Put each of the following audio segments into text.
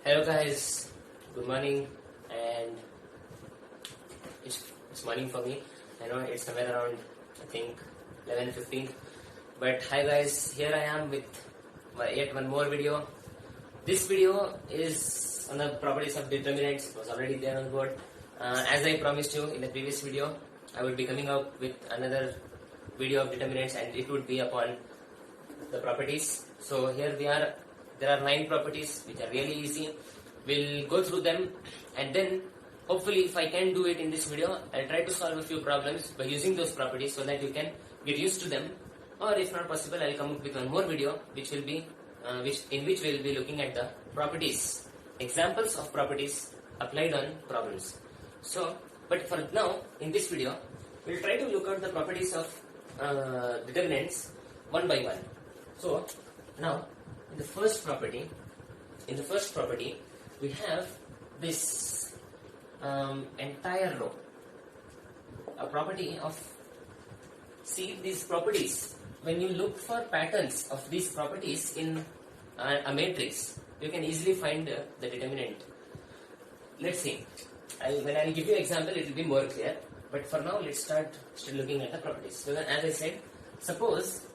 Hello guys, good morning, and it's morning for me. I know it's somewhere around, I think, 11:15. But hi guys, here I am with yet one more video. This video is on the properties of determinants. It was already there on board. As I promised you in the previous video, I would be coming up with another video of determinants, and it would be upon the properties. So here we are. There are 9 properties which are really easy. We'll go through them, and then hopefully if I can do it in this video, I'll try to solve a few problems by using those properties so that you can get used to them. Or if not possible, I'll come up with one more video which will be in which we'll be looking at the properties, examples of properties applied on problems. So, but for now, in this video, we'll try to look at the properties of determinants one by one. So now, in the first property, we have this entire row, a property of, see these properties, when you look for patterns of these properties in a matrix, you can easily find the determinant. Let's see, when I'll give you an example, it will be more clear, but for now let's start looking at the properties. So then, as I said, suppose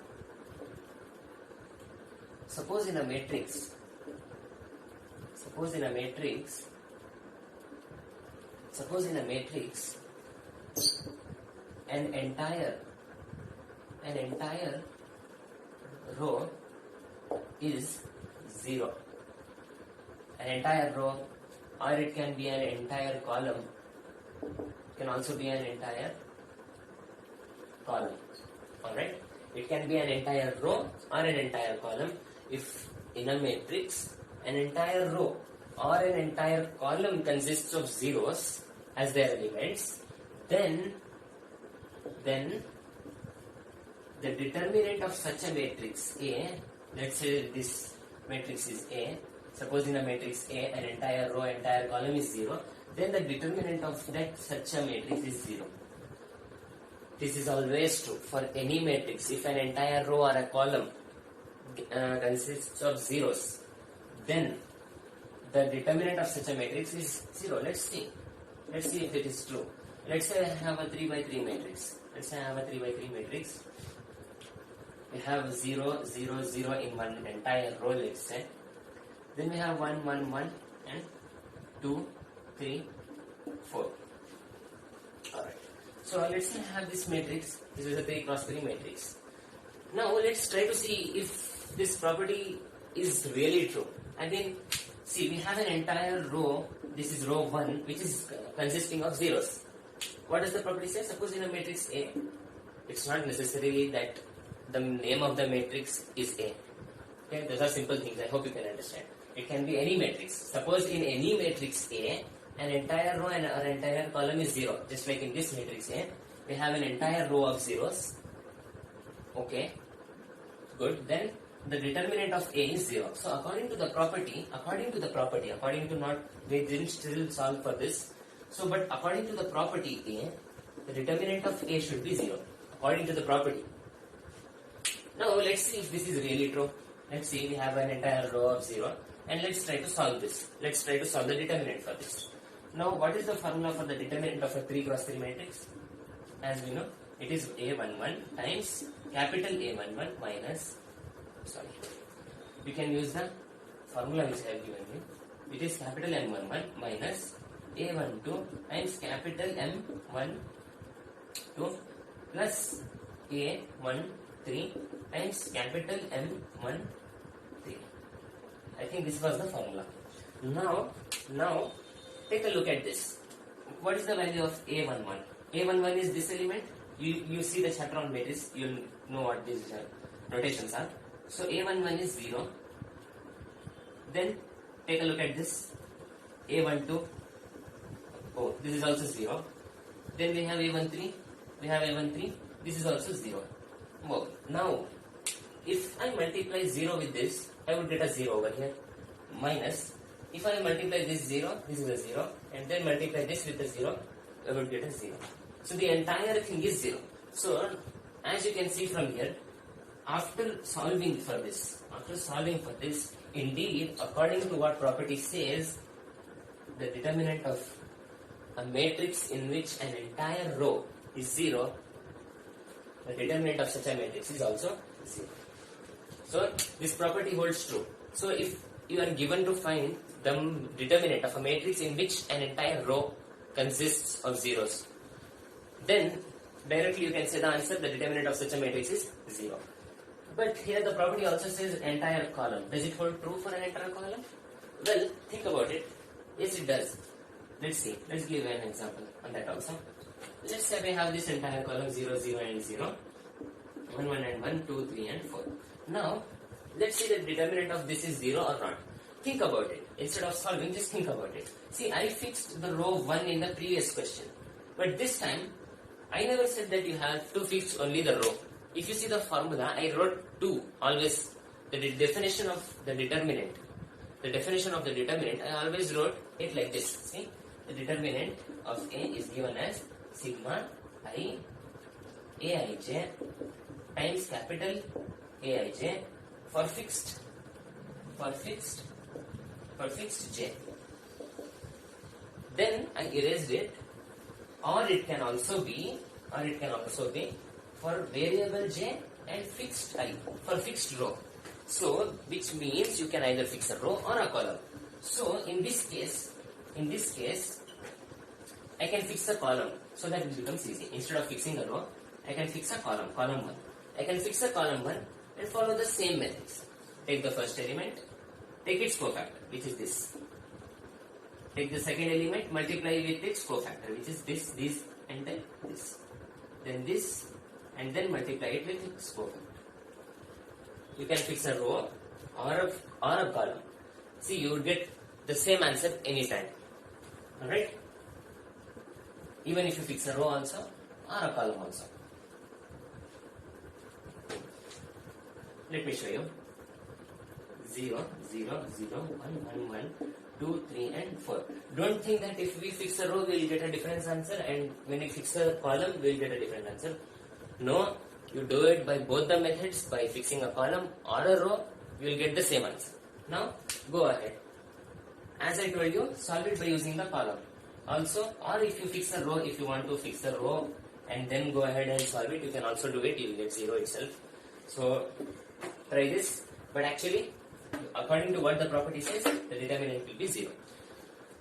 in a matrix, an entire row is 0. An entire row, or it can be an entire column, it can also be an entire column. Alright? It can be an entire row or an entire column. If in a matrix an entire row or an entire column consists of zeros as their elements, then the determinant of such a matrix A, let's say this matrix is A, suppose in a matrix A an entire row, entire column is 0, then the determinant of that such a matrix is 0. This is always true for any matrix. If an entire row or a column consists of zeros, then the determinant of such a matrix is 0. Let's see if it is true. Let's say I have a 3 by 3 matrix. We have 0, 0, 0 in one entire row, let's say. Then we have 1, 1, 1 and 2, 3, 4. Alright. So let's say I have this matrix. This is a 3 cross 3 matrix. Now let's try to see if this property is really true. I mean, see, we have an entire row. This is row 1, which is consisting of zeros. What does the property say? Suppose in a matrix A, it's not necessarily that the name of the matrix is A. Okay, those are simple things. I hope you can understand. It can be any matrix. Suppose in any matrix A, an entire row and an entire column is 0. Just like in this matrix A, we have an entire row of zeros. Okay, good. Then the determinant of A is 0. So according to not, we didn't still solve for this. So, but according to the property A, the determinant of A should be 0. According to the property. Now let's see if this is really true. Let's see, we have an entire row of 0, and let's try to solve this. Let's try to solve the determinant for this. Now, what is the formula for the determinant of a 3 cross 3 matrix? As we know, it is A11 times capital A11 minus, we can use the formula which I have given you. It is capital M11 minus A12 times capital M12 plus A13 times capital M13. I think this was the formula. Now take a look at this. What is the value of A11? A11 is this element. You see the chapter on matrix, you'll know what these notations are. So A11 is 0. Then take a look at this. A12. Oh, this is also 0. Then we have A13. This is also 0. Well, now, if I multiply 0 with this, I would get a 0 over here. Minus, if I multiply this 0, this is a 0, and then multiply this with a 0, I would get a 0. So the entire thing is 0. So, as you can see from here, after solving for this, Indeed, according to what property says, the determinant of a matrix in which an entire row is 0, the determinant of such a matrix is also 0. So this property holds true. So if you are given to find the determinant of a matrix in which an entire row consists of zeros, then directly you can say the answer, the determinant of such a matrix is 0. But here the property also says entire column. Does it hold true for an entire column? Well, think about it. Yes, it does. Let's see. Let's give an example on that also. Let's say we have this entire column 0, 0 and 0. 1, 1 and 1, 2, 3 and 4. Now, let's see the determinant of this is 0 or not. Think about it. Instead of solving, just think about it. See, I fixed the row 1 in the previous question. But this time, I never said that you have to fix only the row. If you see the formula, I wrote 2 always. The definition of the determinant. The definition of the determinant, I always wrote it like this. See, the determinant of A is given as sigma I Aij times capital Aij for fixed j. Then I erased it, or it can also be for variable j and fixed I, for fixed row. So, which means you can either fix a row or a column. So, in this case, I can fix a column, so that it becomes easy. Instead of fixing a row, I can fix a column 1. I can fix a column 1 and follow the same methods. Take the first element, take its cofactor, which is this. Take the second element, multiply with its cofactor, which is this, and then this. Then this, and then multiply it with its cofactor. You can fix a row or a column. See, you would get the same answer anytime. Alright? Even if you fix a row also or a column also. Let me show you. 0, 0, 0, 1, 1, 1, 2, 3 and 4. Don't think that if we fix a row we will get a different answer, and when we fix a column we will get a different answer. No, you do it by both the methods. By fixing a column or a row, you will get the same answer. Now, go ahead. As I told you, solve it by using the column. Also, or if you fix a row, if you want to fix a row and then go ahead and solve it, you can also do it. You will get 0 itself. So, try this. But actually, according to what the property says, the determinant will be 0.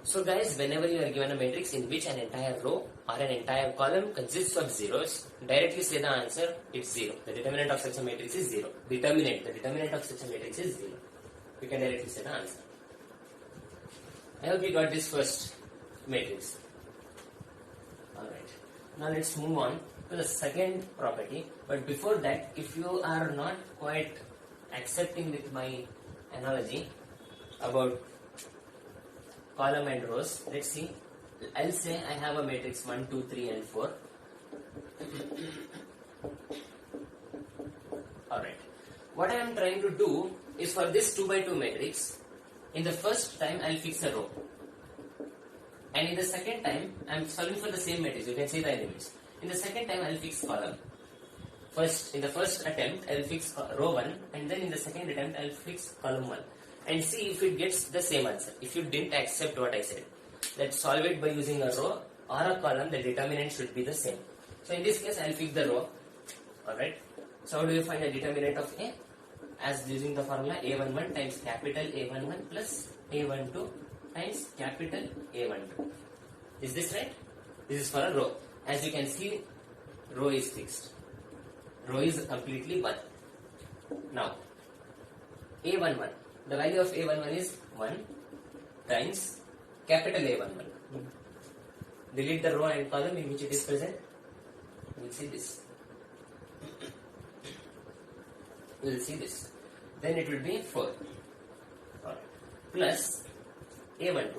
So guys, whenever you are given a matrix in which an entire row or an entire column consists of zeros, directly say the answer, it's 0. The determinant of such a matrix is 0. The determinant of such a matrix is 0. You can directly say the answer. I hope you got this first matrix. Alright. Now let's move on to the second property. But before that, if you are not quite accepting with my analogy about column and rows, let's see. I'll say I have a matrix 1, 2, 3 and 4. Alright. What I am trying to do is, for this 2 by 2 matrix, in the first time I'll fix a row. And in the second time, I'm solving for the same matrix. You can see the elements. In the second time, I'll fix column. In the first attempt, I'll fix row 1, and then in the second attempt, I'll fix column 1. And see if it gets the same answer. If you didn't accept what I said, let's solve it by using a row or a column, the determinant should be the same. So in this case, I'll fix the row. Alright. So how do you find the determinant of A? As using the formula A11 times capital A11 plus A12 times capital A12. Is this right? This is for a row. As you can see, row is fixed. Row is completely 1. Now, A11. The value of A11 is 1 times capital A11. Delete the row and column in which it is present. You will see this. You will see this. Then it will be 4. Alright. Plus A12.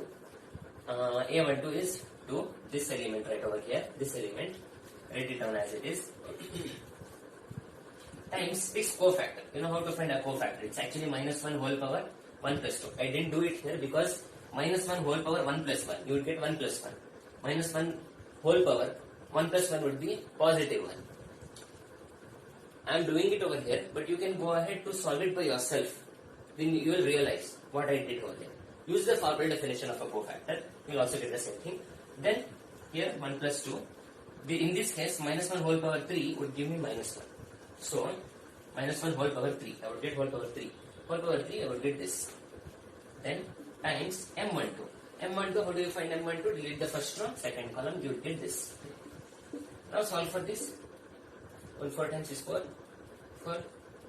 A12 is 2. This element right over here. This element. Write it down as it is. Times its cofactor. You know how to find a cofactor. It's actually minus 1 whole power 1 plus 2. I didn't do it here because minus 1 whole power 1 plus 1. You will get 1 plus 1. Minus 1 whole power 1 plus 1 would be positive 1. I am doing it over here, but you can go ahead to solve it by yourself. then you will realize what I did over there. Use the formal definition of a cofactor, you will also get the same thing. Then here 1 plus 2, in this case minus 1 whole power 3 would give me minus 1. So minus 1 whole power 3, I would get whole power 3. Whole power 3, I would get this. Then times m12. M12, how do you find m12? Delete the first row, second column, you would get this. Now solve for this. 1 4 times is 4. 4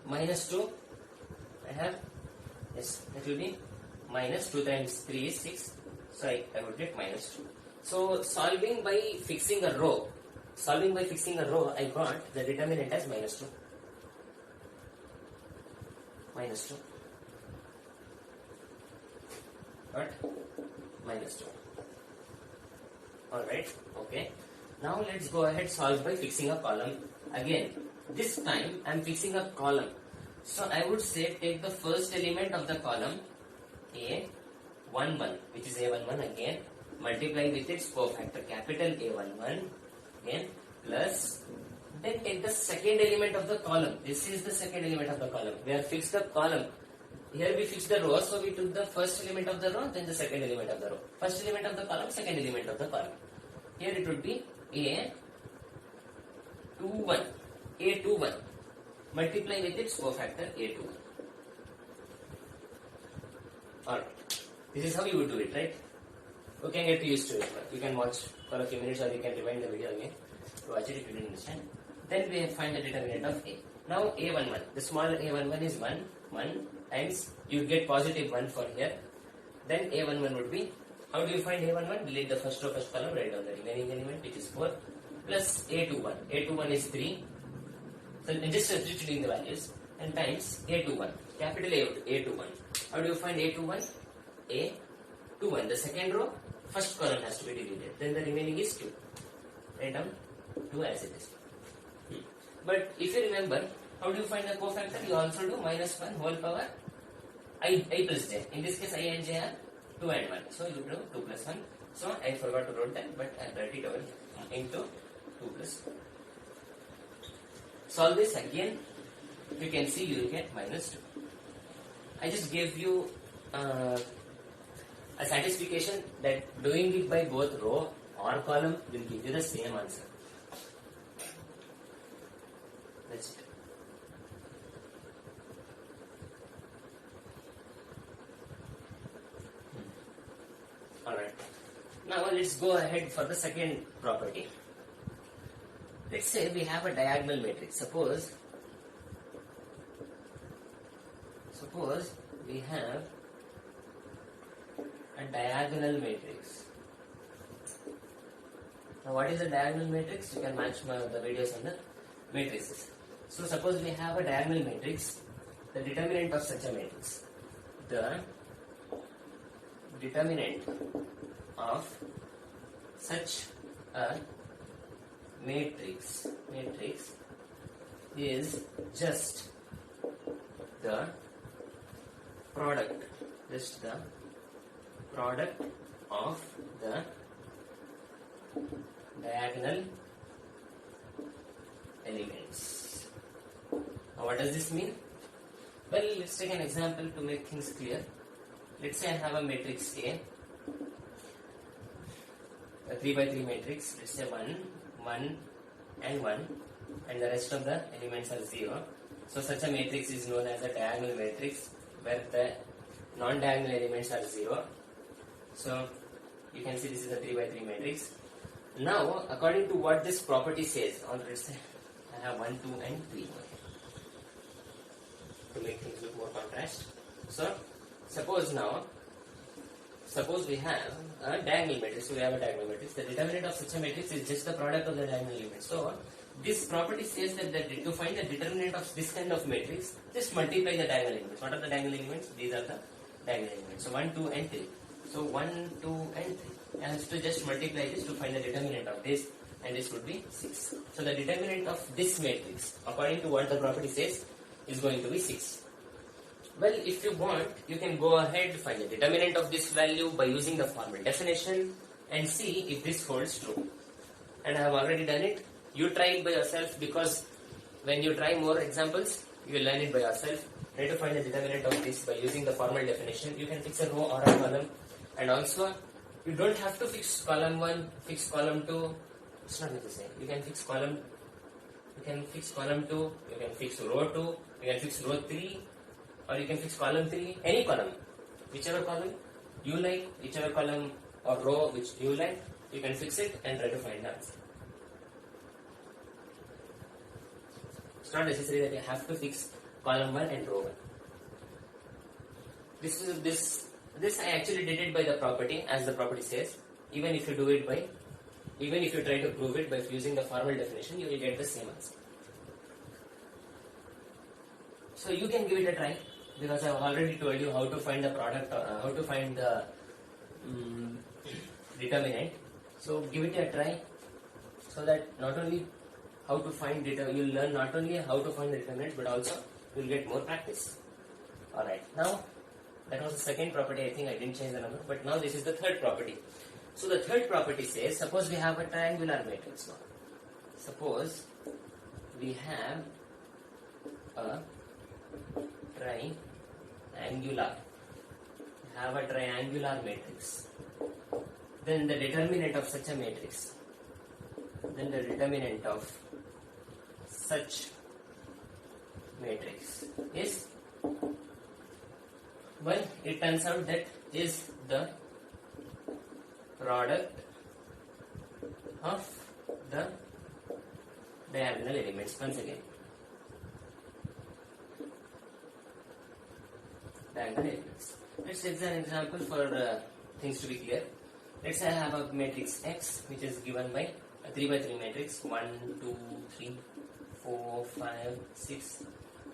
minus 2, I have, yes, that will be minus 2 times 3 is 6. So I would get minus 2. So solving by fixing a row, I got the determinant as minus 2. Minus 2. Got minus 2. Alright, okay. Now let's go ahead solve by fixing a column. Again, this time I am fixing a column. So I would say take the first element of the column A11, which is A11 again, multiply with its cofactor capital A11 again, plus then take the second element of the column. This is the second element of the column. We have fixed the column. Here we fixed the row, so we took the first element of the row, then the second element of the row. First element of the column, second element of the column. Here it would be A21, multiply with its cofactor A21. Alright, this is how you would do it, right? You can get used to it. You can watch for a few minutes or you can rewind the video again to watch it if you didn't understand. Then we find the determinant of A. Now A11, the small A11 is 1 times, you get positive 1 for here. Then A11 would be, how do you find A11? Delete the first row, first column, write down the remaining element which is 4, plus A21. A21 is 3. So just substituting the values, and times A21, capital A21. How do you find A21? A21, the second row, first column has to be deleted. Then the remaining is 2. Write down 2 as it is. But if you remember, how do you find the cofactor? You also do minus 1 whole power I plus j. In this case, I and j are 2 and 1. So you do 2 plus 1. So I forgot to write that, but I write it over into 2 plus 1. Solve this again. You can see you will get minus 2. I just gave you a satisfaction that doing it by both row or column will give you the same answer. That's it. Alright. Now let's go ahead for the second property. Let's say we have a diagonal matrix. Suppose we have a diagonal matrix. Now what is a diagonal matrix? You can match the videos on the matrices. So suppose we have a diagonal matrix, the determinant of such a matrix. The determinant of such a matrix is just the product of the diagonal elements. Now what does this mean? Well, let's take an example to make things clear. Let's say I have a matrix A, a 3 by 3 matrix. Let's say 1, 1 and 1, and the rest of the elements are 0. So such a matrix is known as a diagonal matrix where the non-diagonal elements are 0. So you can see this is a 3 by 3 matrix. Now according to what this property says, or let's say I have 1, 2 and 3 to make things look more contrast. So suppose we have a diagonal matrix. So we have a diagonal matrix. The determinant of such a matrix is just the product of the diagonal elements. So this property says that to find the determinant of this kind of matrix, just multiply the diagonal elements. What are the diagonal elements? These are the diagonal elements. So 1, 2 and 3. So 1, 2 and 3. I have to just multiply this to find the determinant of this, and this would be 6. So the determinant of this matrix, according to what the property says, is going to be 6. Well, if you want, you can go ahead, find the determinant of this value by using the formal definition and see if this holds true. And I have already done it. You try it by yourself, because when you try more examples, You will learn it by yourself. Try to find the determinant of this by using the formal definition. You can fix a row or a column, and also you don't have to fix column 1, fix column 2. It's not necessary. You can fix column 2, you can fix row 2, you can fix row 3, or you can fix column 3, any column. Whichever column you like, whichever column or row which you like, you can fix it and try to find the answer. It's not necessary that you have to fix column 1 and row 1. This I actually did it by the property, as the property says. Even if you try to prove it by using the formal definition, you will get the same answer. So you can give it a try, because I have already told you how to find the product, how to find the determinant. So give it a try, so that not only how to find you will learn not only how to find the determinant, but also you will get more practice. Alright, now that was the second property. I think I didn't change the number, but now this is the third property. So the third property says, suppose we have a triangular matrix now. Suppose we have a triangular matrix. Then the determinant of such matrix is, well, it turns out that is the product of the diagonal elements. Once again, diagonal elements. Let's take an example for things to be clear. Let's say I have a matrix X which is given by a 3 by 3 matrix, 1, 2, 3, 4, 5, 6.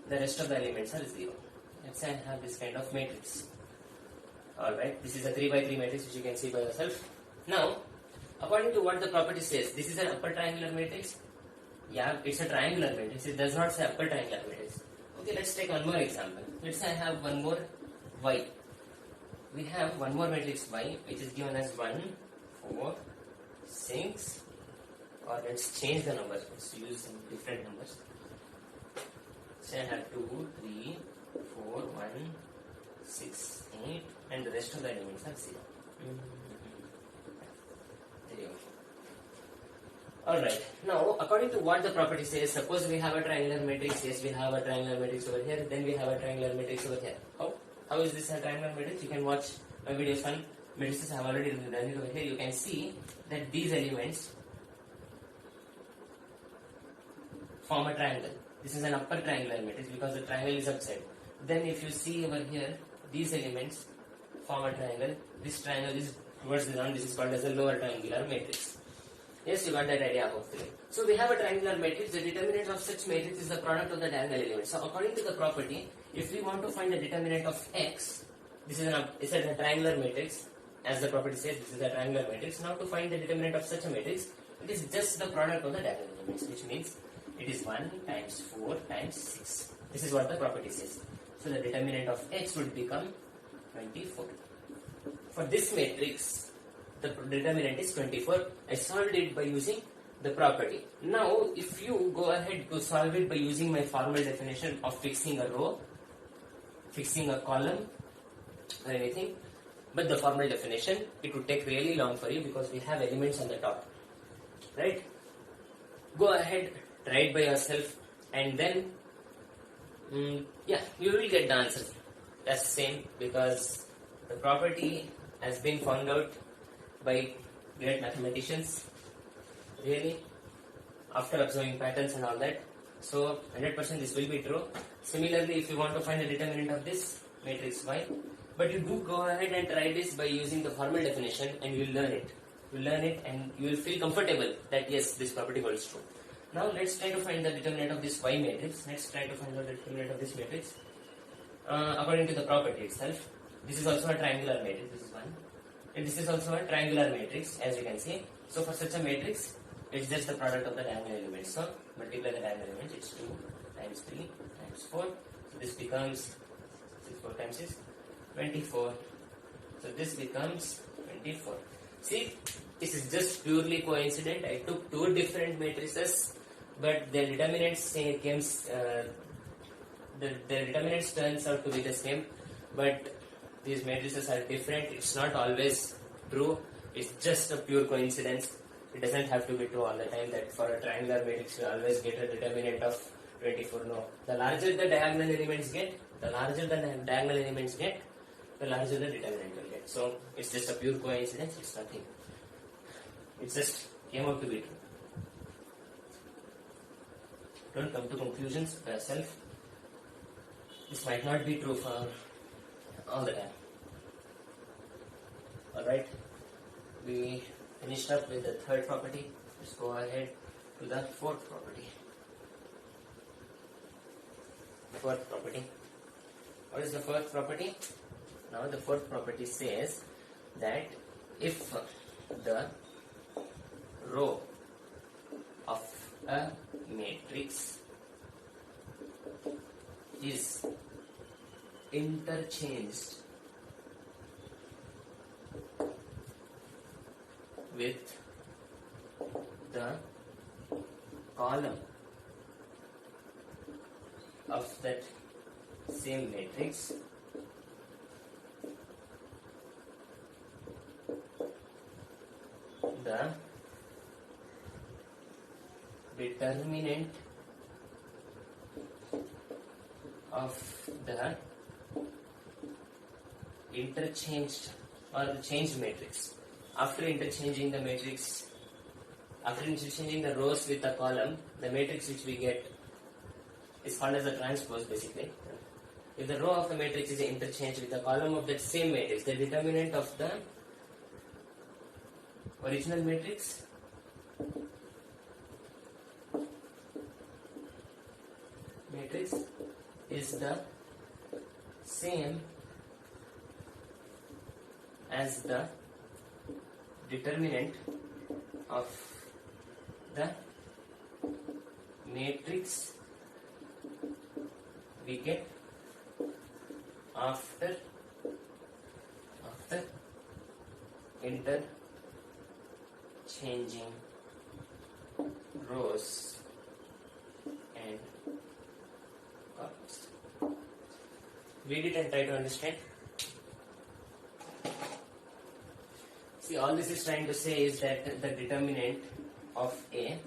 The rest of the elements are 0. Let's say I have this kind of matrix. Alright, this is a 3 by 3 matrix which you can see by yourself. Now, according to what the property says, this is an upper triangular matrix. Yeah, it's a triangular matrix. It does not say upper triangular matrix. Okay, let's take one more example. Let's say I have one more Y. We have one more matrix Y which is given as 1, 4, 6, or let's change the numbers. Let's use some different numbers. So I have 2, 3, 4, 1, 6, 8, and the rest of the elements are 0. There you go. Alright, now according to what the property says, suppose we have a triangular matrix. Yes, we have a triangular matrix over here, then we have a triangular matrix over here. How is this a triangular matrix? You can watch my videos on matrices. I have already done it over here. You can see that these elements form a triangle. This is an upper triangular matrix because the triangle is upside. Then if you see over here, these elements form a triangle. This triangle is towards the ground. This is called as a lower triangular matrix. Yes, you got that idea hopefully. So we have a triangular matrix. The determinant of such matrix is the product of the diagonal elements. So according to the property, if we want to find the determinant of X, this is a triangular matrix. As the property says, this is a triangular matrix. Now to find the determinant of such a matrix, it is just the product of the diagonal elements, which means it is 1 times 4 times 6. This is what the property says. So the determinant of X would become 24. For this matrix, the determinant is 24. I solved it by using the property. Now, if you go ahead to solve it by using my formal definition of fixing a row, fixing a column, or anything, but the formal definition, it would take really long for you because we have elements on the top. Right? Go ahead, try it by yourself, and then, yeah, you will get the answer. That's the same because the property has been found out by great mathematicians, really, after observing patterns and all that. So 100% this will be true. Similarly, if you want to find the determinant of this matrix Y, but you do go ahead and try this by using the formal definition and you will learn it. You will learn it and you will feel comfortable that yes, this property holds true. Now let's try to find the determinant of this Y matrix. Let's try to find out the determinant of this matrix. According to the property itself, this is also a triangular matrix. This is one. And this is also a triangular matrix, as you can see. So for such a matrix, it's just the product of the diagonal elements. So multiply the diagonal elements. It's 2 times 3 times 4. So this becomes 4 times 6, 24. So this becomes 24. See, this is just purely coincident. I took two different matrices, but their determinants their determinants turns out to be the same, but these matrices are different. It's not always true. It's just a pure coincidence. It doesn't have to be true all the time that for a triangular matrix we always get a determinant of 24. No. The larger the diagonal elements get, the larger the determinant will get. So it's just a pure coincidence. It's nothing. It just came out to be true. Don't come to conclusions by yourself. This might not be true for all the time. Alright, we finished up with the third property. Let's go ahead to the fourth property. Fourth property. What is the fourth property? Now the fourth property says that if the row of a matrix is interchanged with the column of that same matrix, the determinant of the interchanged or the changed matrix. After interchanging the matrix, after interchanging the rows with the column, the matrix which we get is called as a transpose basically. If the row of a matrix is interchanged with the column of that same matrix, the determinant of the original matrix is the same as the determinant of the matrix we get after interchanging rows and columns. Read it and try to understand. See, all this is trying to say is that the determinant of A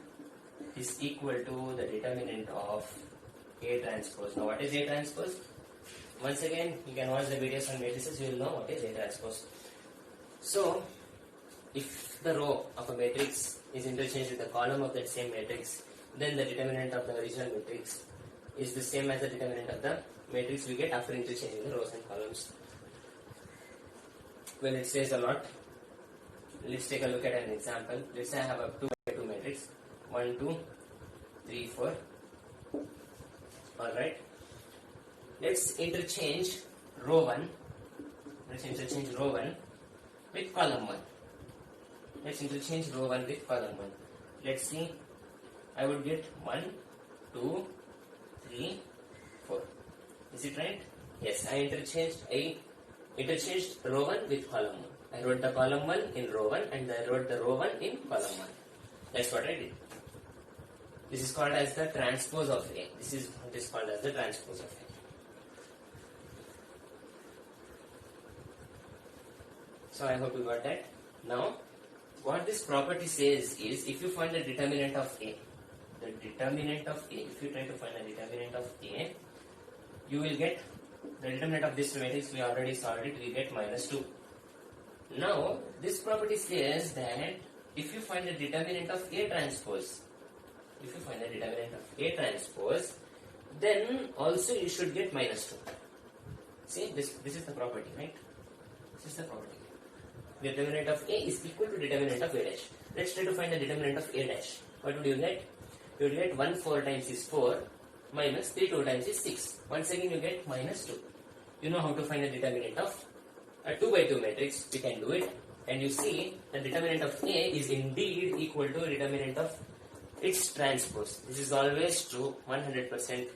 is equal to the determinant of A transpose. Now, what is A transpose? Once again, you can watch the videos on matrices, you will know what is A transpose. So, if the row of a matrix is interchanged with the column of that same matrix, then the determinant of the original matrix is the same as the determinant of the matrix we get after interchanging the rows and columns. Well, it says a lot. Let's take a look at an example. Let's say I have a 2 by 2 matrix. 1, 2, 3, 4. Alright. Let's interchange row 1. Let's interchange row 1 with column 1. Let's interchange row 1 with column 1. Let's see. I would get 1, 2, 3, 4. Is it right? Yes, I interchanged row 1 with column 1. I wrote the column 1 in row 1 and I wrote the row 1 in column 1. That's what I did. This is called as the transpose of A. This is what is called as the transpose of A. So I hope you got that. Now, what this property says is if you find the determinant of A, if you try to find the determinant of A, you will get the determinant of this matrix. We already solved it. We get minus 2. Now, this property says that if you find the determinant of A transpose, then also you should get minus 2. See, this is the property, right? This is the property. The determinant of A is equal to determinant of A dash. Let's try to find the determinant of A dash. What would you get? You will get 1 4 times is 4 minus 3 2 times is 6. Once again you get minus 2. You know how to find the determinant of a 2 by 2 matrix. We can do it. And you see the determinant of A is indeed equal to determinant of its transpose. This is always true, 100%,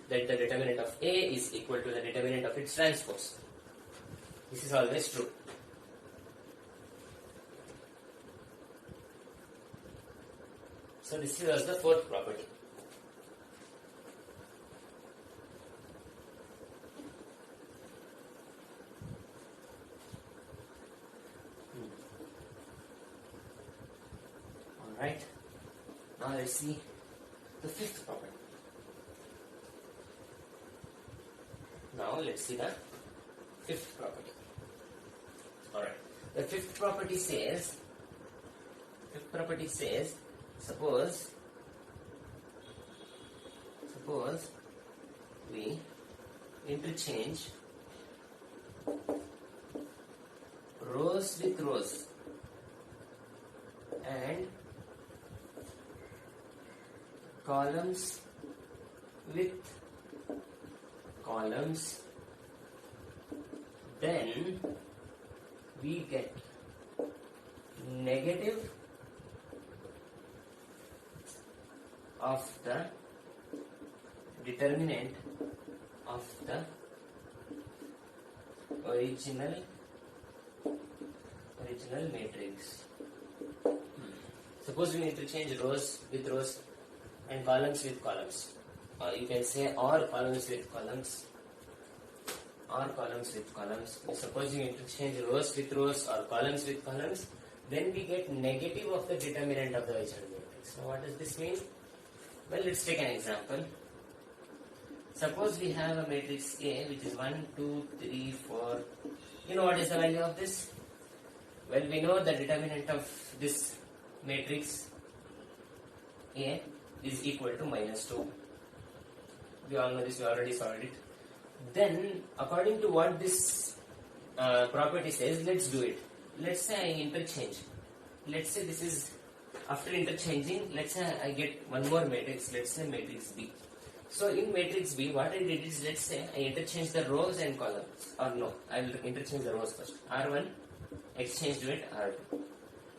that the determinant of A is equal to the determinant of its transpose. This is always true. So this was the fourth property. Alright, now let's see the fifth property. Now let's see the fifth property. Alright, the fifth property says, suppose we interchange rows with rows and columns with columns, then we get negative of the determinant of the original matrix. Suppose we interchange rows with rows and columns with columns, or you can say or columns with columns, or columns with columns. Suppose you interchange rows with rows or columns with columns, then we get negative of the determinant of the original matrix. Now what does this mean? Well, let's take an example. Suppose we have a matrix A which is 1, 2, 3, 4. You know what is the value of this? Well, we know the determinant of this matrix A is equal to -2. We all know this, we already solved it. Then, according to what this property says, let's do it. Let's say I interchange. Let's say this is, after interchanging, let's say I get one more matrix, let's say matrix B. So in matrix B, what I did is, let's say I interchange the rows and columns. Or no, I will interchange the rows first. R1 exchanged with R2.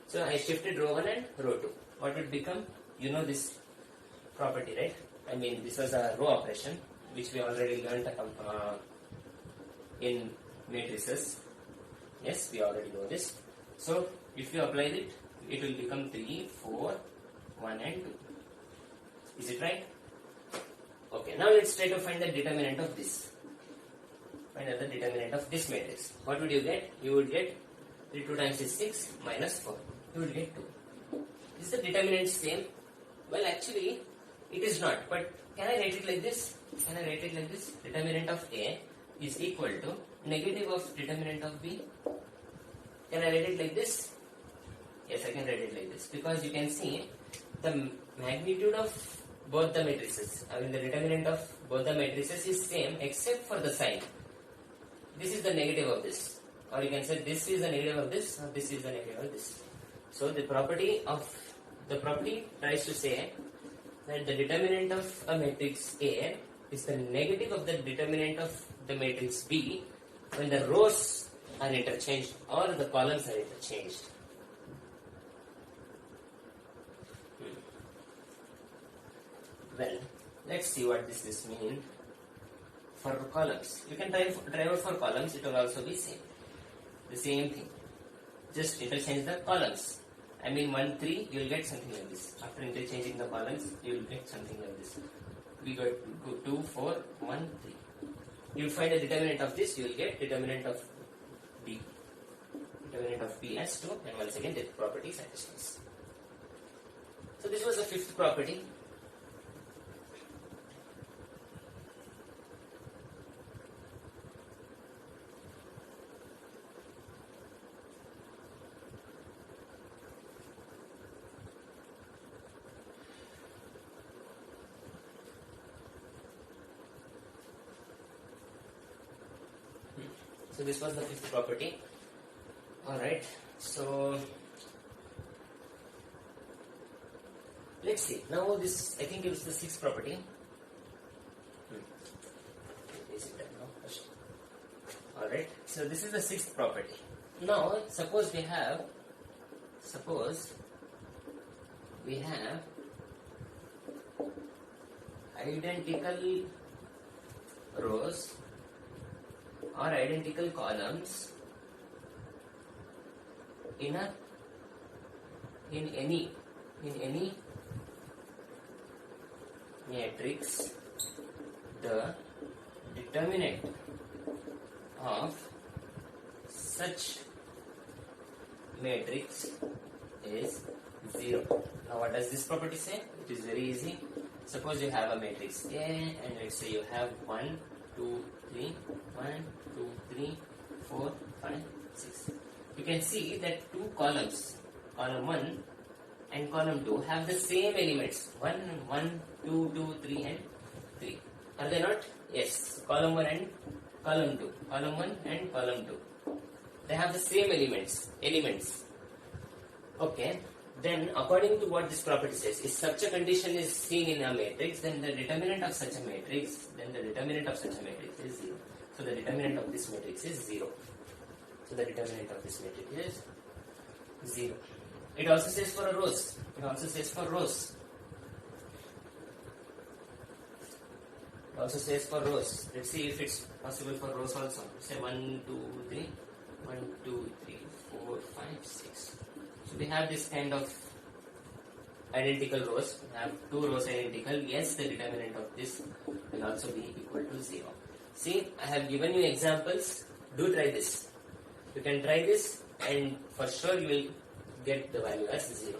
So I shifted row 1 and row 2. What would become? You know this property, right? I mean, this was a row operation which we already learned in matrices. Yes, we already know this. So if you apply it, it will become 3, 4, 1 and 2. Is it right? Okay, now let's try to find the determinant of this. Find out the determinant of this matrix. What would you get? You would get 3 2 times is 6 minus 4. You will get 2. Is the determinant same? Well, actually, it is not. But can I write it like this? Can I write it like this? Determinant of A is equal to negative of determinant of B. Can I write it like this? Yes, I can write it like this. Because you can see the magnitude of both the matrices. I mean, the determinant of both the matrices is same except for the sign. This is the negative of this. Or you can say this is the negative of this, or this is the negative of this. So the property tries to say that the determinant of a matrix A is the negative of the determinant of the matrix B when the rows are interchanged or the columns are interchanged. Well, let's see what this means for columns. You can try out for columns, it will also be same. The same thing. Just interchange the columns. I mean 1, 3, you will get something like this. After interchanging the columns, you will get something like this. We got 2, 4, 1, 3. You will find the determinant of this, you will get determinant of B. Determinant of B as 2, and once again the property satisfies. So this was the fifth property. So this was the fifth property. Alright, so let's see. Now this, I think it was the sixth property. Alright, so this is the sixth property. Now suppose we have identical rows or identical columns in any matrix. The determinant of such matrix is 0. Now what does this property say? It is very easy. Suppose you have a matrix A and let's say you have 1, 2, 3, 1, 2, 3, 4, 5, 6. You can see that two columns, column 1 and column 2 have the same elements 1, 1, 2, 2, 3 and 3. Are they not? Yes. Column 1 and column 2. Column 1 and column 2. They have the same elements. Okay. Then according to what this property says, if such a condition is seen in a matrix, then the determinant of such a matrix, is 0. So the determinant of this matrix is 0. So the determinant of this matrix is 0. It also says for rows. Let's see if it's possible for rows also. Say 1, 2, 3, 1, 2, 3, 4, 5, 6. So we have this kind of identical rows. We have two rows identical. Yes, the determinant of this will also be equal to 0. See, I have given you examples. Do try this. You can try this and for sure you will get the value as 0.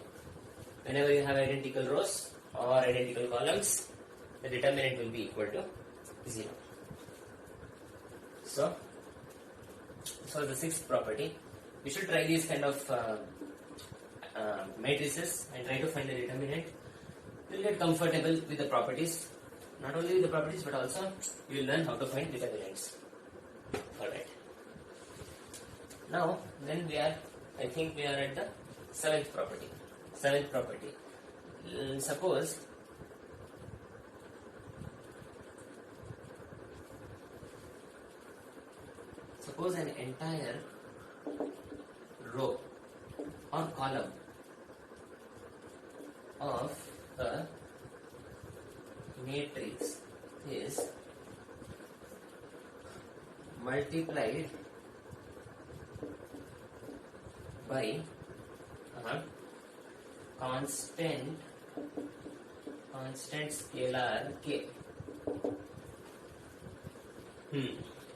Whenever you have identical rows or identical columns, the determinant will be equal to 0. So the sixth property, we should try these kind of matrices and try to find the determinant. You will get comfortable with the properties. Not only with the properties but also you will learn how to find determinants. Alright. Now then I think we are at the seventh property. Suppose an entire row or column of a matrix is multiplied by a constant scalar k.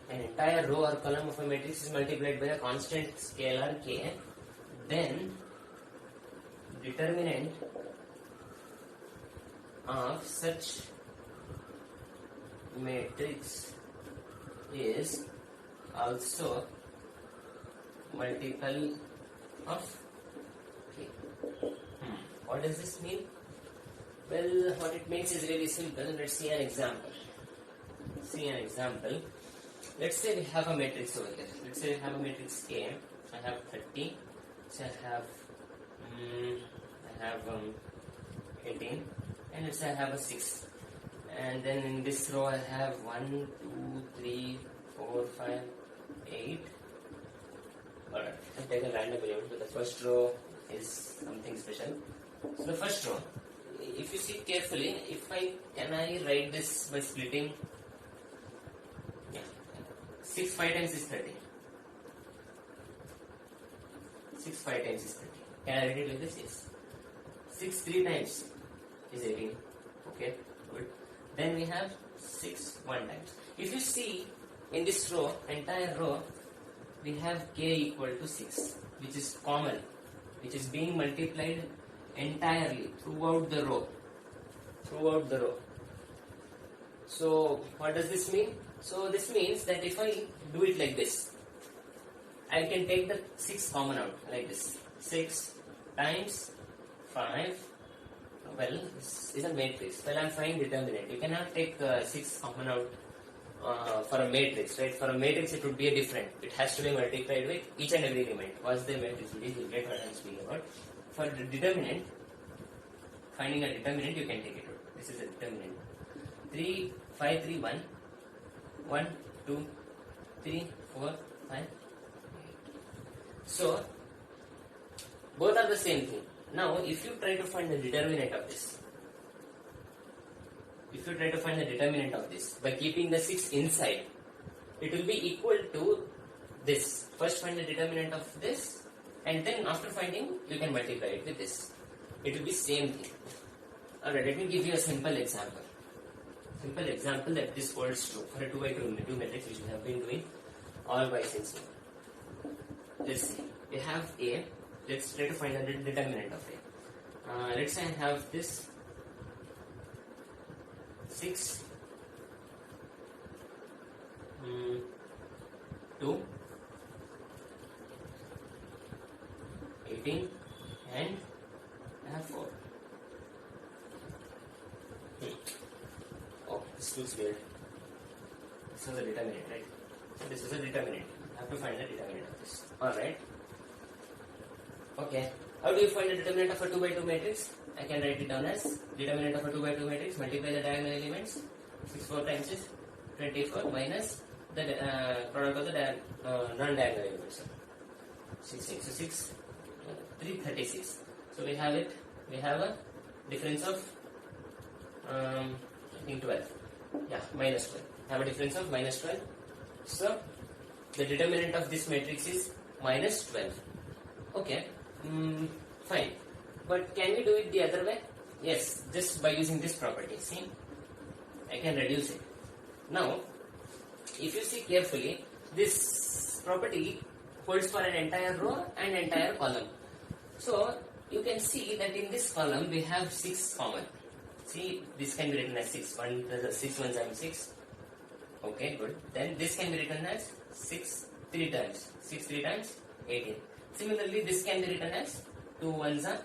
An entire row or column of a matrix is multiplied by a constant scalar k, then determinant of such matrix is also multiple of k. What does this mean? Well, what it means is really simple. Let's see an example. Let's say we have a matrix over here. Let's say we have a matrix A. I have 30. So I have 18. And let's say I have a 6. And then in this row I have 1, 2, 3, 4, 5, 8. Alright, I'll take a random element. So the first row is something special. So the first row, if you see carefully, can I write this by splitting? 6 5 times is 30. 6 5 times is 30. Can I write it like this? Yes. 6 3 times is 18. Okay, good. Then we have 6 1 times. If you see in this row, entire row, we have k equal to 6, which is common, which is being multiplied entirely throughout the row. So what does this mean? So this means that if I do it like this, I can take the 6 common out like this. 6 times 5. Well, this is a matrix. Well, I'm finding determinant. You cannot take 6 common out for a matrix, right? For a matrix, it would be a different. It has to be multiplied with each and every element. What's the matrix? You'll get what I'm speaking about. For the determinant, finding a determinant, you can take it out. This is a determinant. 3, 5, 3, 1. 1, 2, 3, 4, 5, 8. So, both are the same thing. Now, if you try to find the determinant of this, by keeping the 6 inside, it will be equal to this. First find the determinant of this, and then after finding, you can multiply it with this. It will be same thing. Alright, let me give you a simple example. That this holds true for a 2 by 2 matrix, which we have been doing all by since now. Let's see. We have A. Let's try to find the determinant of A. let's say I have this 6, 2, 18, and I have 4. Oh, this looks weird. This was a determinant, right? So this is a determinant. I have to find the determinant of this. Alright. Okay. How do you find the determinant of a 2 by 2 matrix? I can write it down as determinant of a 2 by 2 matrix, multiply the diagonal elements. 6 4 times is 24 minus the product of the non-diagonal elements. 6 6 so 6 336. So we have it. We have a difference of I think 12. Yeah, minus 12. Have a difference of minus 12. So the determinant of this matrix is minus 12. Okay, fine. But can we do it the other way? Yes, just by using this property. See, I can reduce it. Now, if you see carefully, this property holds for an entire row and entire column. So you can see that in this column we have 6 common. See, this can be written as 6. 6 ones are 6. Okay, good. Then this can be written as 6 3 times. 6 3 times 18. Similarly, this can be written as 2 ones are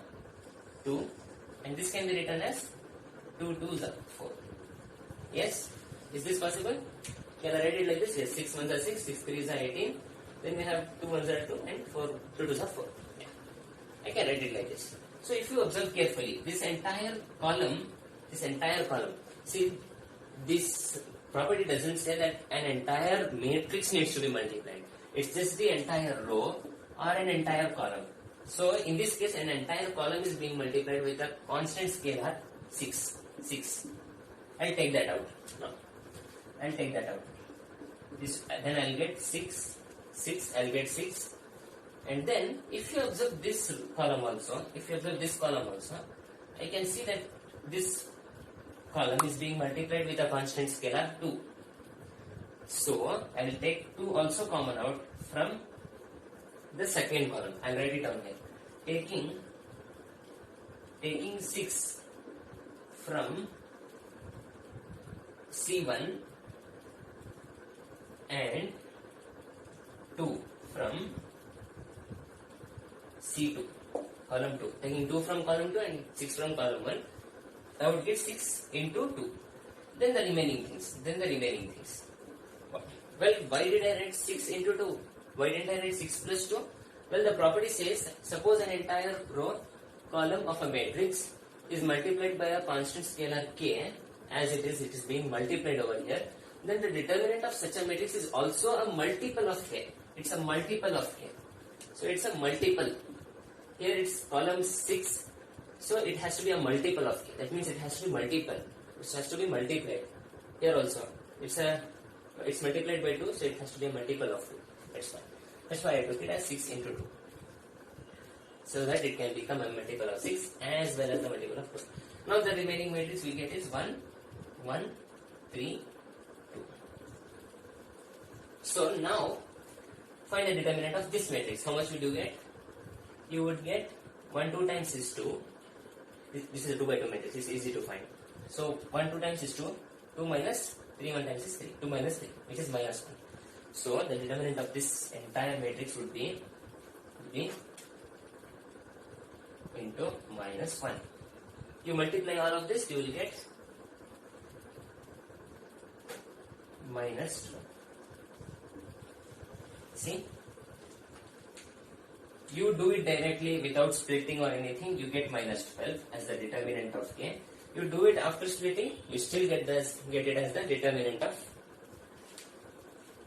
2, and this can be written as 2 twos are 4. Yes? Is this possible? Can I write it like this? Yes, 6 ones are 6, 6 threes are 18. Then we have 2 ones are 2 and 2 twos are 4. Yeah. I can write it like this. So if you observe carefully, this entire column, see, this property doesn't say that an entire matrix needs to be multiplied. It's just the entire row or an entire column. So in this case, an entire column is being multiplied with a constant scalar 6. 6. I'll take that out. No. I'll take that out. Then I'll get 6. 6. I'll get 6. And then if you observe this column also, I can see that this column is being multiplied with a constant scalar 2. So I will take 2 also common out from the second column. I'll write it down here. Taking 6 from C1 and 2 from C2, column 2. Taking 2 from column 2 and 6 from column 1, I would get 6 into 2. Then the remaining things. Well, why did I write 6 into 2? Why didn't I write 6 plus 2? Well, the property says, suppose an entire row column of a matrix is multiplied by a constant scalar k, as it is being multiplied over here, then the determinant of such a matrix is also a multiple of k. It's a multiple of k. So it's a multiple. Here it's column 6, so it has to be a multiple of k. That means it has to be multiple. It has to be multiplied. Here also, it's multiplied by 2, so it has to be a multiple of 2. That's why I took it as 6 into 2. So that it can become a multiple of 6 as well as the multiple of 2. Now the remaining matrix we get is 1, 1, 3, 2. So now find the determinant of this matrix. How much would you get? You would get 1, 2 times is 2. This is a 2 by 2 matrix. It's easy to find. So 1, 2 times is 2. 2 minus 3, 1 times is 3. 2 minus 3, which is minus 1. So the determinant of this entire matrix would be into minus 1. You multiply all of this, you will get minus 2. See? You do it directly without splitting or anything, you get minus 12 as the determinant of k. You do it after splitting, you still get it as the determinant of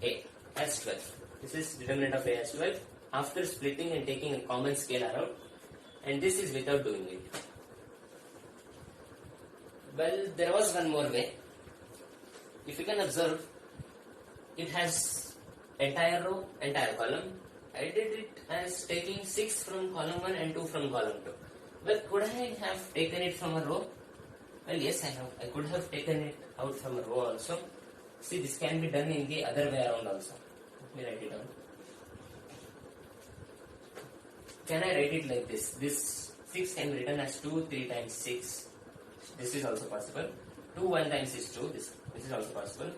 a as 12. This is determinant of a as 12 after splitting and taking a common scalar out, and this is without doing it. Well, there was one more way. If you can observe, it has entire row, entire column. I did it as taking 6 from column 1 and 2 from column 2. Well, could I have taken it from a row? Well, yes, I have. I could have taken it out from a row also. See, this can be done in the other way around also. Let me write it down. Can I write it like this? This 6 can be written as 2 3 times 6. This is also possible. 2 1 times is 2. This is also possible.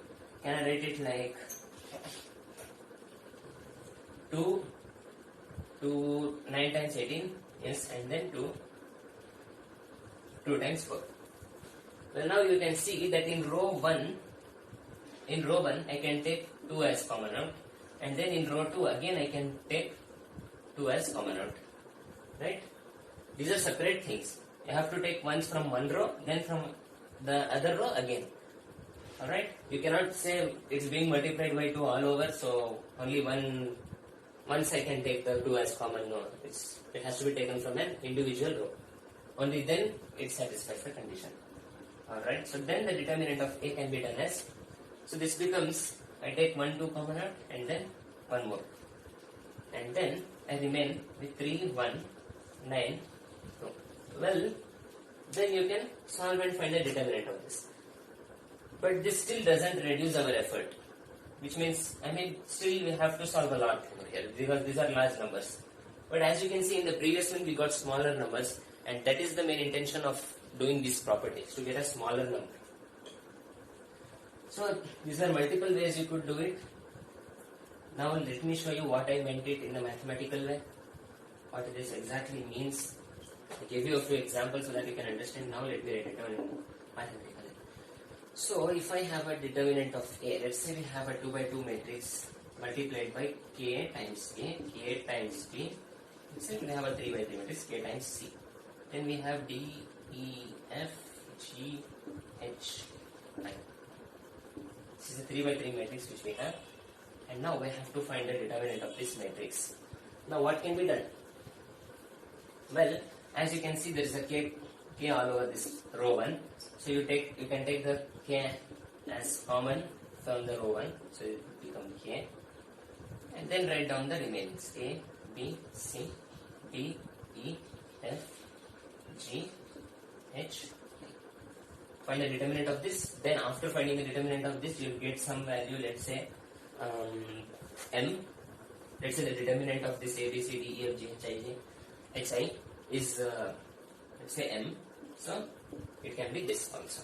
Can I write it like 2 9 times 18? Yes, and then 2 times 4. Well, now you can see that in row 1 I can take 2 as common out, and then in row 2 again I can take 2 as common out, right? These are separate things. You have to take once from one row, then from the other row again. Alright? You cannot say it's being multiplied by 2 all over, so only once I can take the 2 as common. No, it has to be taken from an individual row. Only then it satisfies the condition. Alright, so then the determinant of A can be done as, so this becomes, I take 1 2 common out and then 1 more. And then I remain with 3 1 9 2. Well, then you can solve and find the determinant of this. But this still doesn't reduce our effort. Which means, still we have to solve a lot over here because these are large numbers. But as you can see in the previous one, we got smaller numbers, and that is the main intention of doing these properties, to get a smaller number. So these are multiple ways you could do it. Now let me show you what I meant it in a mathematical way. What this exactly means. I gave you a few examples so that you can understand. Now let me write it down in mathematical. So if I have a determinant of A, let's say we have a 2 by 2 matrix multiplied by K times A, K times B. Let's say we have a 3 by 3 matrix, K times C. Then we have D, E, F, G, H, I. This is a 3 by 3 matrix which we have. And now we have to find the determinant of this matrix. Now what can be done? Well, as you can see, there is a K all over this row 1. So you can take the K as common from the row 1. So it will become K. And then write down the remainings. A, B, C, D, E, F, G, H. Find the determinant of this. Then after finding the determinant of this, you will get some value, let's say M. Let's say the determinant of this A, B, C, D, E, F, G, H, I is let's say M. So it can be this also.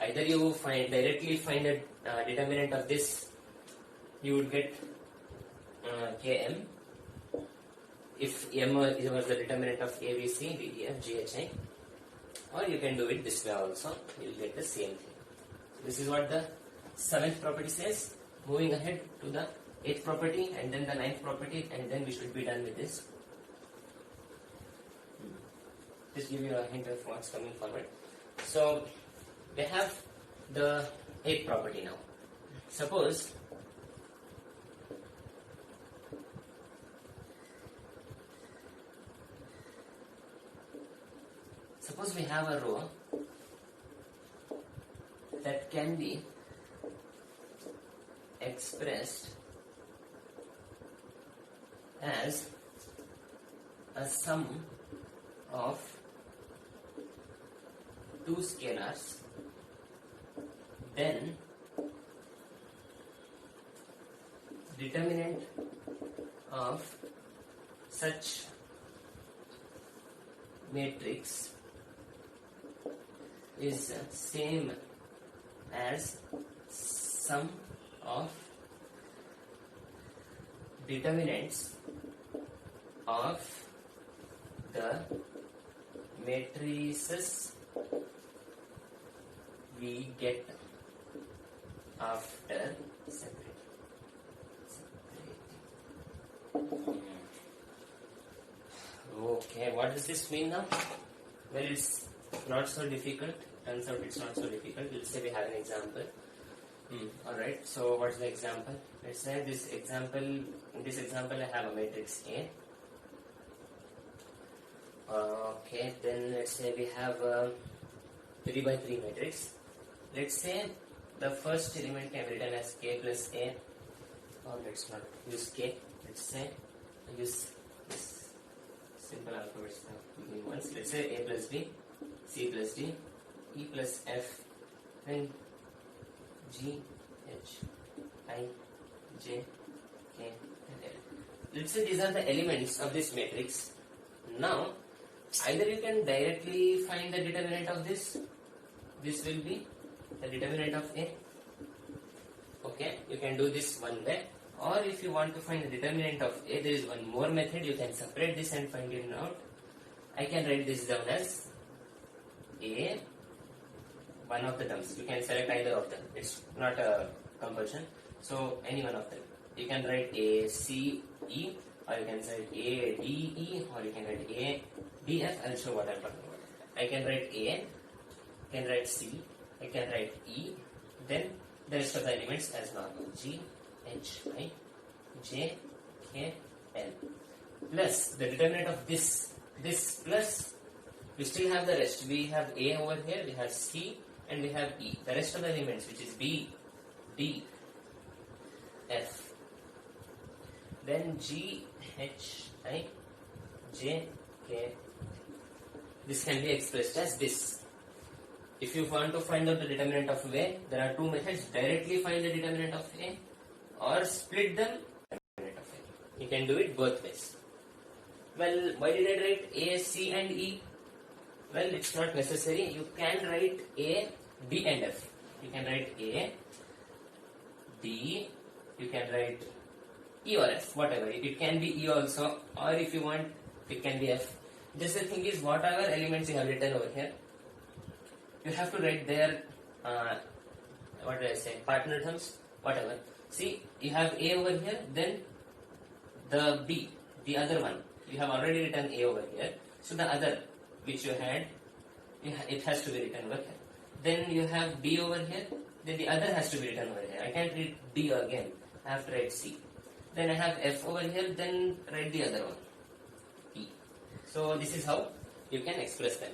Either you directly find a determinant of this, you would get Km. If M was the determinant of A, B, C, D, E, F, G, H, I, or you can do it this way also. You will get the same thing. So this is what the 7th property says. Moving ahead to the 8th property and then the 9th property, and then we should be done with this. Just give you a hint of what's coming forward. So we have the 8th property now. Suppose we have a row that can be expressed as a sum of two scalars, then determinant of such matrix is same as sum of determinants of the matrices we get after separating. Okay, what does this mean now? Well, it's not so difficult. Turns out it's not so difficult. Let's say we have an example. Alright, so what's the example? Let's say in this example I have a matrix A. Okay, then let's say we have a 3 by 3 matrix. Let's say the first element can be written as K plus A, or let's not use K. Let's say use this simple alphabets beginning ones. Let's say A plus B, C plus D, E plus F, then G, H, I, J, K, and L. Let's say these are the elements of this matrix. Now, either you can directly find the determinant of this. This will be the determinant of A. Okay, you can do this one way. Or if you want to find the determinant of A, there is one more method. You can separate this and find it out. I can write this down as A, one of the terms. You can select either of them. It's not a compulsion. So any one of them. You can write A, C, E, or you can write A, D, E, or you can write A, D, F. I'll show what I'm talking about. I can write A, I can write C, I can write E, then the rest of the elements as normal. G, H, I, J, K, L. Plus the determinant of this plus, we still have the rest. We have A over here, we have C, and we have E. The rest of the elements, which is B, D, F, then G, H, I, J, K. This can be expressed as this. If you want to find out the determinant of A, there are two methods. Directly find the determinant of A, or split them. You can do it both ways. Well, why did I write A, C and E? Well, it's not necessary. You can write A, D and F. You can write A, D, you can write E or F, whatever. It can be E also, or if you want, it can be F. Just the thing is, whatever elements you have written over here, you have to write their, what did I say, partner terms, whatever. See, you have A over here, then the B, the other one. You have already written A over here. So the other, which you had, it has to be written over here. Then you have B over here, then the other has to be written over here. I can't read D again, I have to write C. Then I have F over here, then write the other one, E. So this is how you can express them.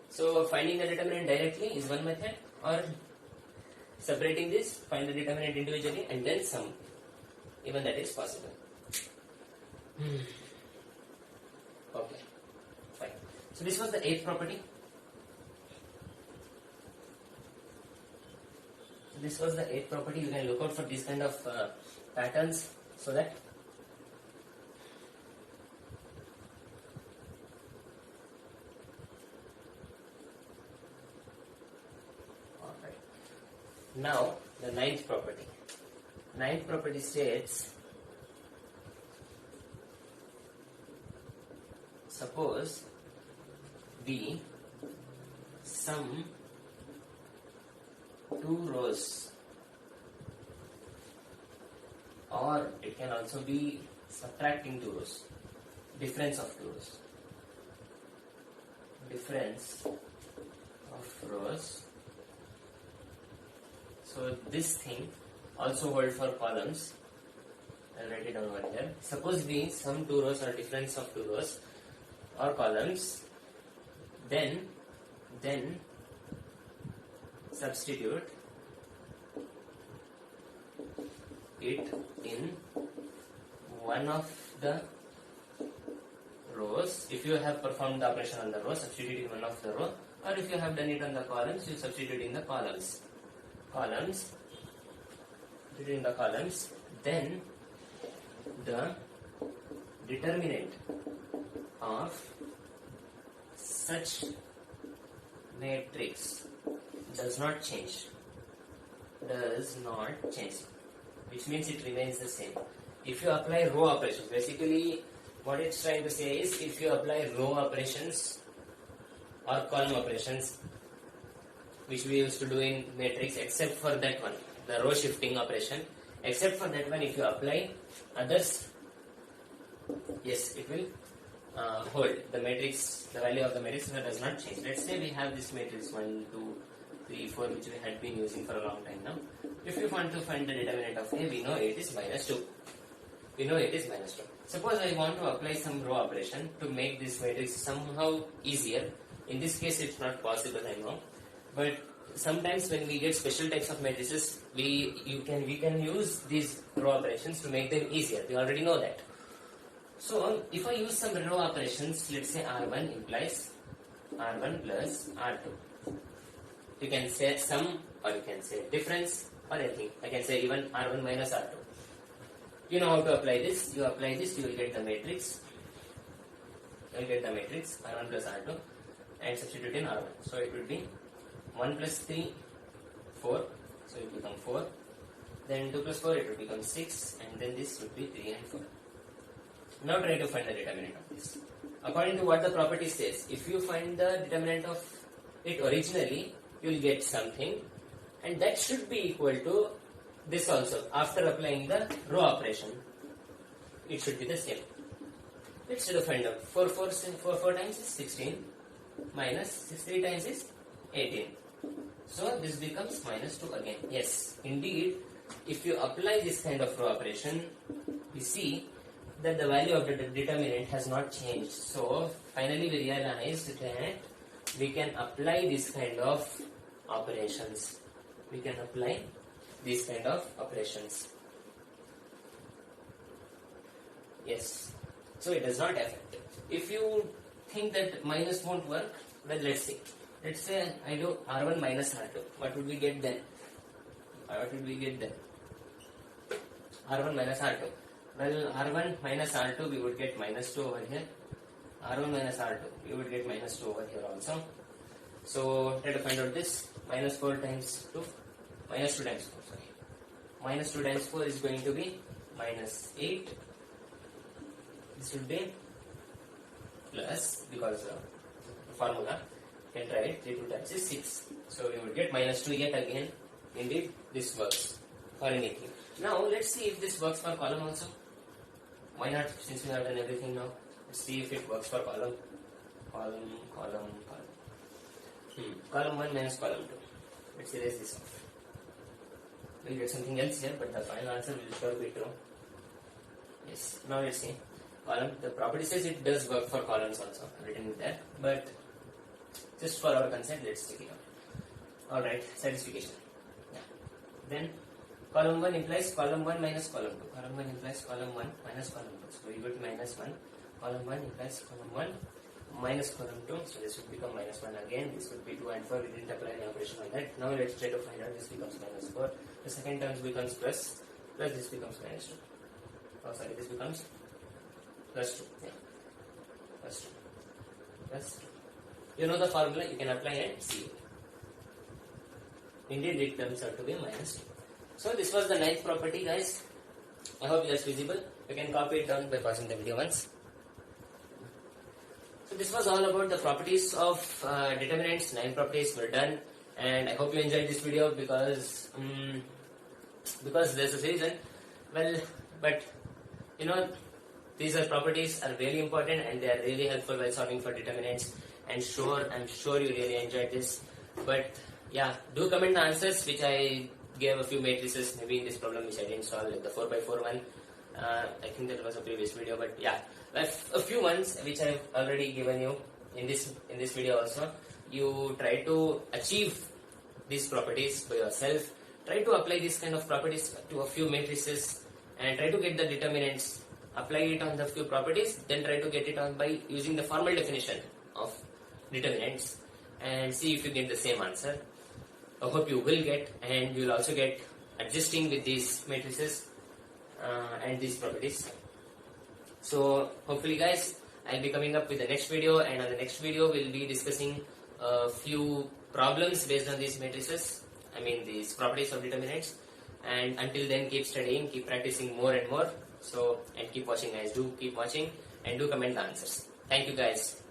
So finding the determinant directly is one method, or separating this, find the determinant individually and then sum. Even that is possible. Okay, fine. So this was the eighth property. This was the eighth property. You can look out for these kind of patterns so that alright. Now the ninth property. Ninth property states, suppose B sum two rows, or it can also be subtracting two rows, difference of two rows, difference of rows. So this thing also hold for columns. I'll write it down over here. Suppose B sum two rows or difference of two rows or columns, then substitute it in one of the rows. If you have performed the operation on the row, substitute in one of the row, or if you have done it on the columns, you substitute in the columns. Substitute in the columns, then the determinant of such matrix does not change, which means it remains the same. If you apply row operations, basically what it's trying to say is, if you apply row operations or column operations, which we used to do in matrix, except for that one, the row shifting operation, except for that one, if you apply others, yes, it will hold. The matrix, the value of the matrix does not change. Let's say we have this matrix 1, 2, 3, 4, which we had been using for a long time now. If you want to find the determinant of A, we know it is minus 2. Suppose I want to apply some row operation to make this matrix somehow easier. In this case, it's not possible, I know. But sometimes when we get special types of matrices, we can use these row operations to make them easier. We already know that. So if I use some row operations, let's say R1 implies R1 plus R2. You can say sum, or you can say difference, or anything. I can say even R1 minus R2. You know how to apply this. You apply this, you will get the matrix you'll get the matrix R1 plus R2 and substitute in R1. So it would be 1 plus 3, 4, so it will become 4. Then 2 plus 4, it will become 6, and then this would be 3 and 4. Now try to find the determinant of this. According to what the property says, if you find the determinant of it originally, you will get something, and that should be equal to this also. After applying the row operation, it should be the same. Let's try to find out. 4 times is 16, minus 6 3 times is 18. So this becomes minus 2 again. Yes, indeed, if you apply this kind of row operation, we see that the value of the determinant has not changed. So finally we realized that we can apply this kind of operations. We can apply these kind of operations. Yes. So it does not affect. If you think that minus won't work, well, let's see. Let's say I do R1 minus R2. What would we get then? R1 minus R2. Well, R1 minus R2, we would get minus 2 over here. R1 minus R2, we would get minus 2 over here also. So try to find out this. Minus 4 times 2. Minus 2 times 4, sorry. Minus 2 times 4 is going to be minus 8. This would be plus, because the formula, you can try it, 3 2 times is 6. So we would get minus 2 yet again. Indeed, this works for anything. Now let's see if this works for column also. Why not, since we have done everything now? Let's see if it works for column. Column 1 minus column 2. Let's erase this off. We'll get something else here, but the final answer will sure be true. Yes, now let's see. Column, the property says it does work for columns also, written it there, but just for our consent, let's check it out. Alright, satisfaction. Yeah. Then column 1 implies column 1 minus column 2. Column 1 implies column 1 minus column 2. So we go to minus 1. Column 1 implies column 1 minus column 2. So this would become minus 1 again. This would be 2 and 4. We didn't apply any operation on that. Now let's try to find out. This becomes minus 4. The second term becomes plus. Plus this becomes minus 2. Oh, sorry, this becomes plus 2. Yeah. Plus 2. Plus 2. You know the formula, you can apply and see it. Indeed, it turns out to be minus 2. So this was the ninth property, guys. I hope that's visible. You can copy it down by pausing the video once. So this was all about the properties of determinants. 9 properties were done, and I hope you enjoyed this video because there's a reason. Well, but you know, these properties are really important and they are really helpful while solving for determinants. And I'm sure you really enjoyed this. But yeah, do comment the answers which I gave a few matrices maybe in this problem which I didn't solve, like the 4x4 one. I think that was a previous video, but yeah, a few ones which I've already given you in this video also. You try to achieve these properties by yourself. Try to apply these kind of properties to a few matrices and try to get the determinants. Apply it on the few properties, then try to get it on by using the formal definition of determinants and see if you get the same answer. I hope you will get, and you will also get adjusting with these matrices and these properties. So hopefully guys, I'll be coming up with the next video, and on the next video we'll be discussing a few problems based on these matrices, these properties of determinants. And until then, keep studying, keep practicing more and more. So, and keep watching guys, do keep watching and do comment the answers. Thank you guys.